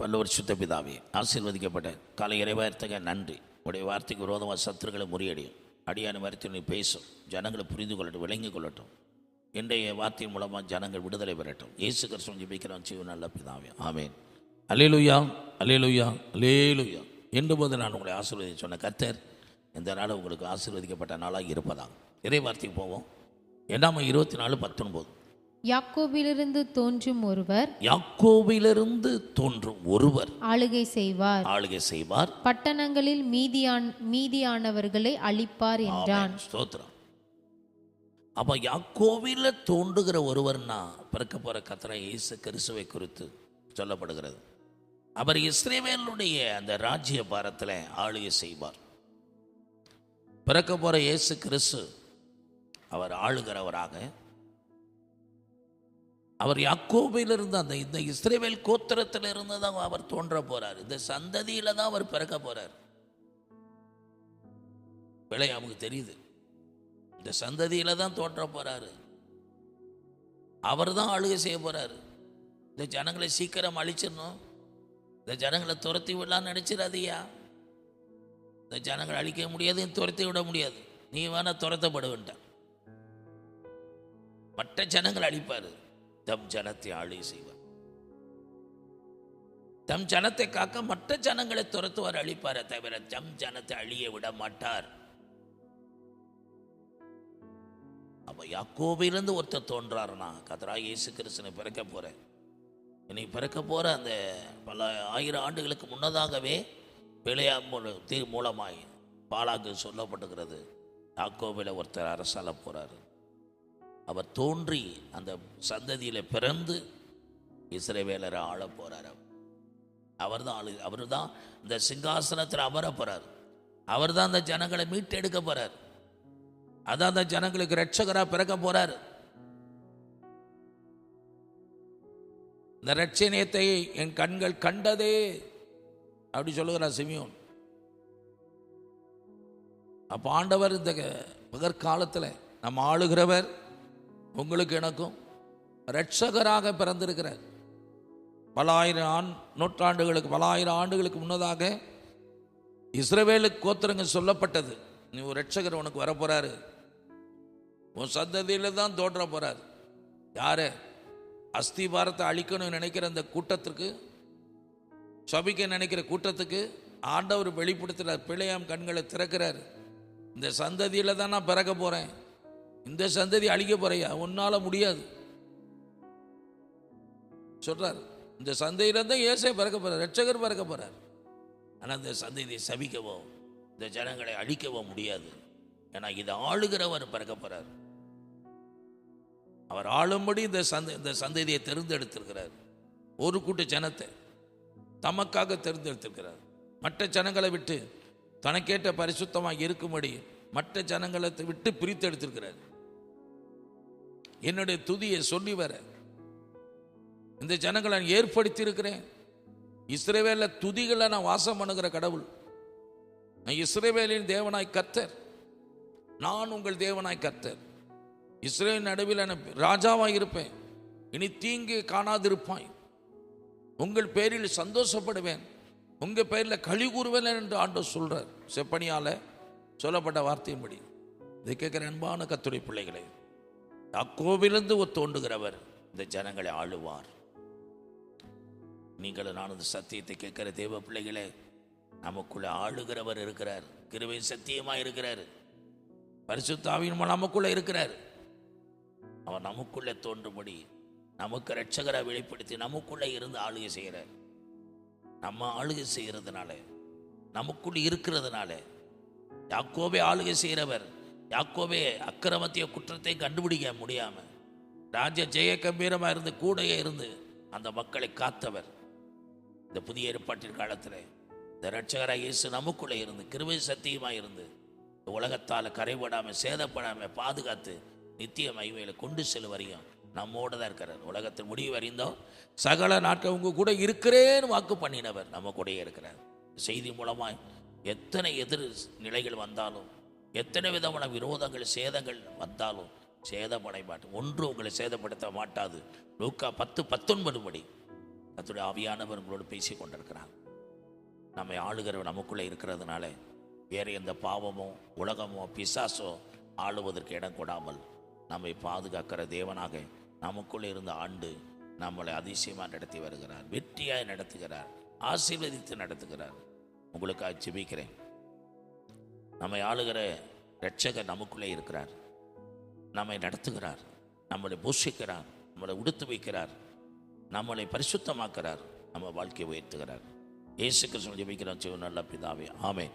வல்லவர் சுத்த பிதாவே, ஆசீர்வதிக்கப்பட்ட காலை இறைவார்த்தக நன்றி. உடைய வார்த்தைக்கு விரோதமாக சத்துருக்களை முறியடியும் அடியான வார்த்தை பேசும் ஜனங்களை புரிந்து கொள்ளட்டும், விளங்கிக் கொள்ளட்டும். இன்றைய வார்த்தையின் மூலமாக ஜனங்கள் விடுதலை பெறட்டும். இயேசு கிறிஸ்துவின் ஜெபிக்கிறோம் ஜீவன் நல்ல பிதாவே, ஆமேன். அல்லேலூயா, அல்லேலூயா, அல்லேலூயா. என்று போது நான் உங்களை ஆசீர்வதி சொன்ன கர்த்தர் இந்த நாள் உங்களுக்கு ஆசீர்வதிக்கப்பட்ட நாளாக இருப்பதாகும். இறை வார்த்தைக்கு போவோம். 24:19. யாக்கோபிலிருந்து தோன்றும் ஒருவர், யாக்கோபிலிருந்து தோன்றும் ஒருவர் ஆளுகை செய்வார், பட்டணங்களில் மீதியானவர்களை அழிப்பார் என்றான். ஸ்தோத்திரம். அப்ப யாக்கோபில தோன்றுகிற ஒருவர்னா பிறக்க போற கர்த்தராகிய இயேசு கிறிஸ்துவை குறித்து சொல்லப்படுகிறது. அவர் இஸ்ரவேலுடைய அந்த ராஜ்ய பாரத்தில் ஆளுகை செய்வார். பிறக்க போற இயேசு கிறிஸ்து அவர் ஆளுகிறவராக, அவர் யாக்கோபிலிருந்து அந்த இந்த இஸ்ரவேல் கோத்திரத்தில் இருந்து தான் அவர் தோன்ற போறார். இந்த சந்ததியில தான் அவர் பிறக்க போறார். பிழையாமுக்கு தெரியுது, இந்த சந்ததியில தான் தோன்ற போறாரு. அவர் தான் ஆளுகை செய்ய போறாரு. இந்த ஜனங்களை சீக்கிரம் அழிச்சிடணும், இந்த ஜனங்களை துரத்தி விடலான்னு நினைச்சிடாதியா. இந்த ஜனங்களை அழிக்க முடியாது, துரத்தி விட முடியாது. நீ வேணா துரத்தப்படுவேன்ட்ட. மற்ற ஜனங்களை அழிப்பாரு, தம் ஜனத்தை ஆளுகை செய்வார். தம் ஜனத்தை காக்க மற்ற ஜனங்களை துரத்துவார், அழிப்பார தவிர தம் ஜனத்தை அழிய விட மாட்டார். அப்ப யாக்கோபிலிருந்து ஒருத்தர் தோன்றாருன்னா கர்த்தராகிய இயேசு கிறிஸ்துவை பிறக்க போற, இனி பிறக்க போற அந்த பல ஆயிரம் ஆண்டுகளுக்கு முன்னதாகவே பிழையாம் மூலமாய் பாலாக்கு சொல்லப்பட்டுகிறது. யாக்கோபில ஒருத்தர் அரசால போறாரு. அவர் தோன்றி அந்த சந்ததியில பிறந்து இஸ்ரவேலரை ஆள போறார். அவர் தான் இந்த சிங்காசனத்தில் அமர போறார். அவர் தான் அந்த ஜனங்களை மீட்டெடுக்க போறார். அதான் அந்த ஜனங்களுக்கு ரட்சகரா பிறக்க போறார். இந்த ரட்சணியத்தை என் கண்கள் கண்டதே அப்படி சொல்லுகிறார் சிமியோன். அப்ப ஆண்டவர் இந்த பகற்காலத்தில் நம்ம ஆளுகிறவர் உங்களுக்கு எனக்கும் ரட்சகராக பிறந்திருக்கிறார். பல ஆயிரம் ஆண்டுகளுக்கு முன்னதாக இஸ்ரவேலுக்கு கோத்திரங்கள் சொல்லப்பட்டது, நீ ஒரு ரட்சகர் உனக்கு வரப்போறாரு, உன் சந்ததியில தான் தோன்ற போறாரு. யாரு? அஸ்திபாரத்தை அழிக்கணும்னு நினைக்கிற அந்த கூட்டத்திற்கு, சபிக்க நினைக்கிற கூட்டத்துக்கு ஆண்டவர் வெளிப்படுத்துறார். பிழையாம் கண்களை திறக்கிறார். இந்த சந்ததியில தான் நான் பிறக்க போறேன், இந்த சந்ததி அழிக்க போறையா, உன்னால முடியாது சொல்றார். இந்த சந்ததியில தான் இயேசு பிறக்க போறார், ரட்சகர் பிறக்க போறார். ஆனா இந்த சந்ததியை சபிக்கவோ இந்த ஜனங்களை அழிக்கவோ முடியாது. ஏன்னா இதை ஆளுகிறவர் பிறக்க போறார். அவர் ஆளும்படி இந்த சந்ததியை தேர்ந்தெடுத்திருக்கிறார். ஒரு கூட்ட ஜனத்தை தமக்காக தேர்ந்தெடுத்திருக்கிறார். மற்ற ஜனங்களை விட்டு தனக்கேற்ற பரிசுத்தமாக இருக்கும்படி மற்ற ஜனங்களை விட்டு பிரித்து எடுத்திருக்கிறார். என்னுடைய துதியை சொல்லி வர இந்த ஜனங்களை நான் ஏற்படுத்தி இருக்கிறேன். இஸ்ரவேல துதிகளை நான் வாசம் பண்ணுகிற கடவுள். நான் இஸ்ரவேலின் தேவனாய் கர்த்தர், நான் உங்கள் தேவனாய் கர்த்தர். இஸ்ரவேல் நடுவில் நான் ராஜாவாய் இருப்பேன், இனி தீங்கு காணாதிருப்பாய், உங்கள் பேரில் சந்தோஷப்படுவேன், உங்க பேரில் களி கூறுவேன் என்று ஆண்டவர் சொல்றார். செப்பனியால சொல்லப்பட்ட வார்த்தையின்படி இதை கேட்கிற அன்பான கர்த்தருடைய பிள்ளைகளே, யாக்கோபிலிருந்து தோன்றுகிறவர் இந்த ஜனங்களை ஆளுவார். நீங்களும் நான் இந்த சத்தியத்தை கேட்கிற தேவ பிள்ளைகளே, நமக்குள்ள ஆளுகிறவர் இருக்கிறார். கிருபை சத்தியமா இருக்கிறார். பரிசுத்த ஆவியின் மூலம் நமக்குள்ள இருக்கிறார். அவர் நமக்குள்ள தோன்றும்படி நமக்கு ரட்சகரை வெளிப்படுத்தி நமக்குள்ள இருந்து ஆளுகை செய்கிறார். நம்ம ஆளுகை செய்கிறதுனால, நமக்குள்ள இருக்கிறதுனால, யாக்கோபே ஆளுகை செய்கிறவர். யாக்கோபே அக்கிரமத்தைய குற்றத்தை கண்டுபிடிக்க முடியாம ராஜ ஜெய கம்பீரமா இருந்து கூடையே இருந்து அந்த மக்களை காத்தவர். இந்த புதிய ஏற்பாட்டின் காலத்தில் இந்த ரட்சகராக இயேசு நமக்குள்ளே இருந்து கிருபை சத்தியமாக இருந்து இந்த உலகத்தால் கரைபடாமல் சேதப்படாமல் பாதுகாத்து நித்திய மகிமையில கொண்டு செல்வரையும் நம்மோடு தான் இருக்கிறார். உலகத்தின் முடிவு வரைந்தோம் சகல நாட்கள் உங்க கூட இருக்கிறேன்னு வாக்கு பண்ணினவர் நம்ம கூட இருக்கிறார். செய்தி மூலமாய் எத்தனை எதிர் நிலைகள் வந்தாலும், எத்தனை விதமான விரோதங்கள் சேதங்கள் வந்தாலும் சேதமடைய மாட்டோம். ஒன்று உங்களை சேதப்படுத்த மாட்டாது. லூக்கா 10:19 படி கர்த்தருடைய ஆவியானவர் உங்களோடு பேசி கொண்டிருக்கிறார். நம்மை ஆளுகிறவர் நமக்குள்ளே இருக்கிறதுனால வேறு எந்த பாவமோ உலகமோ பிசாசோ ஆளுவதற்கு இடம் கொடாமல் நம்மை பாதுகாக்கிற தேவனாக நமக்குள்ளே இருந்த ஆண்டு நம்மளை அதிசயமாக நடத்தி வருகிறார், வெற்றியாய் நடத்துகிறார், ஆசீர்வதித்து நடத்துகிறார். உங்களுக்காக ஜெபிக்கிறேன். நம்மை ஆளுகிற இரட்சகர் நமக்குள்ளே இருக்கிறார், நம்மை நடத்துகிறார், நம்மளை போஷிக்கிறார், நம்மளை உடுத்து வைக்கிறார், நம்மளை பரிசுத்தமாக்கிறார், நம்ம வாழ்க்கையை உயர்த்துகிறார். இயேசு கிறிஸ்துவின் ஜெபிக்கிறோம் நல்ல பிதாவே, ஆமென்.